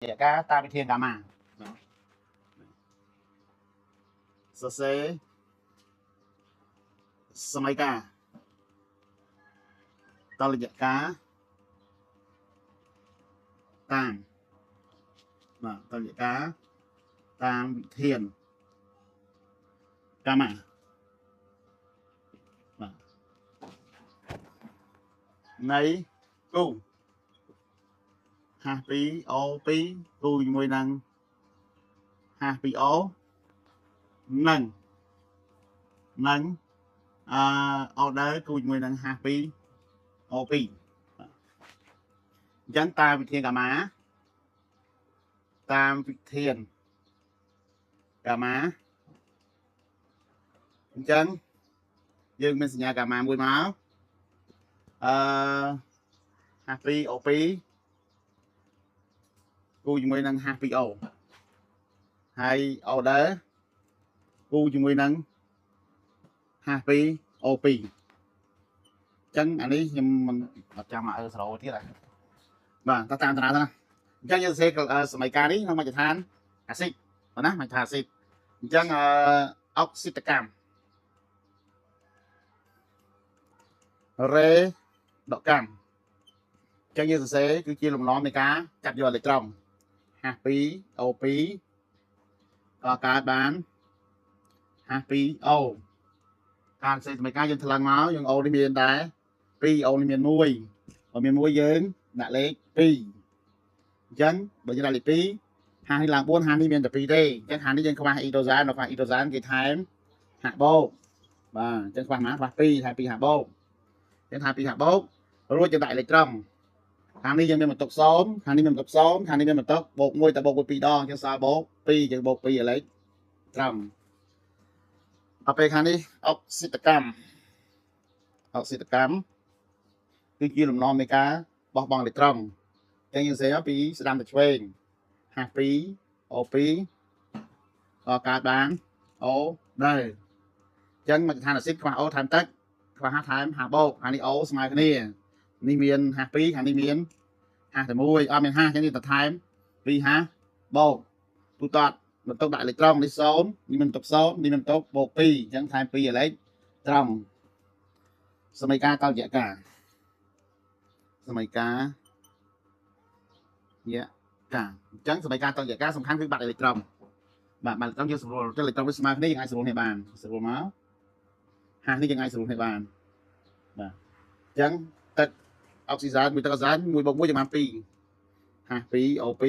cá ta bị thiên cả mà sơ xế sơ máy cá ta là cá tàng ta là cá tàng bị thiên cả mà này cung happy o pi tôi môi năng happy o nâng nâng order tôi môi năng happy o pi dân ta bị thiên cả má tam bị thiên cả má chân dương mình nhà cả má mùi máu happy o pi côជាមួយនឹង happy o ហើយ order គូជាមួយនឹង happy op អញ្ចឹងអានេះខ្ញុំមិនអត់ចាំឲ្យសរោទៀតបាទតាមតារាទៅណាអញ្ចឹងយើងសរសេរសម័យកាលនេះក្នុងមជ្ឈដ្ឋានអាស៊ីតណាមជ្ឈដ្ឋានអាស៊ីតអញ្ចឹងអុកស៊ីតកម្មរេដកកម្មអញ្ចឹងយើងសរសេរគឺជាលំនាំនៃការចាប់យកអេឡិចត្រូនhappy op ក៏កើតបាន happy o ការសេសម័យកាលយើងថ្លឹងមកយើង o នេះមានដែរ2 o នេះមាន1បើមាន1យើងដាក់លេខ2អញ្ចឹងបើយើងដាក់លេខ2ហានេះឡើង4ហានេះមានតែ2ទេអញ្ចឹងហានេះយើងខ្វះ e ដូសានខ្វះ e ដូសានគេថែមហាក់បោកបាទអញ្ចឹងខ្វះណាខ្វះ2ថែម2ហាក់បោកអញ្ចឹងថែម2ហាក់បោករួចយើងដាក់អេឡិចត្រូនខាងនេះយើងមានបន្ទុក0ខាងនេះមានបន្ទុក0ខាងនេះមានបន្ទុកបូក1តែបូក2ដងយើងសល់បូក2យើងបូក2អេឡិចត្រូនដល់ពេលខាងនេះអុកស៊ីតកម្មគឺជាលំនាំនៃការបោះបង់អេឡិចត្រូនអញ្ចឹងយើងសេពីស្ដាំទៅឆ្វេង happy op ក៏កើតបាន o ដែរអញ្ចឹងមជ្ឈដ្ឋានអាស៊ីតខ្វះ o ថែមទឹកខ្វះថែមហាបោកខាងនេះ o ស្មើគ្នានេះមាន52ខាងនេះមាន51អត់មាន50អញ្ចឹងនេះទៅថែម2បោកទូតតបន្ទុកដាក់អេឡិចត្រូននេះ0នេះមានបន្ទុក0នេះមានបន្ទុកបូក2អញ្ចឹងថែម2អេឡិចត្រូនសម័យកាលតលយៈកាលសម័យកាលយៈកាលអញ្ចឹងសម័យកាលតលយៈកាលសំខាន់គឺបាត់អេឡិចត្រូនបាទបាត់អេឡិចត្រូនយើងស្រួលអេឡិចត្រូនវាស្មើគ្នាយើងអាចស្រួលគ្នាបានស្រួលមក50នេះយើងអាចស្រួលគ្នាបានបាទអញ្ចឹងទឹកអុកស៊ីសែនមួយទឹកអុកស៊ីសែន1 + 1 យើងបាន2 happy op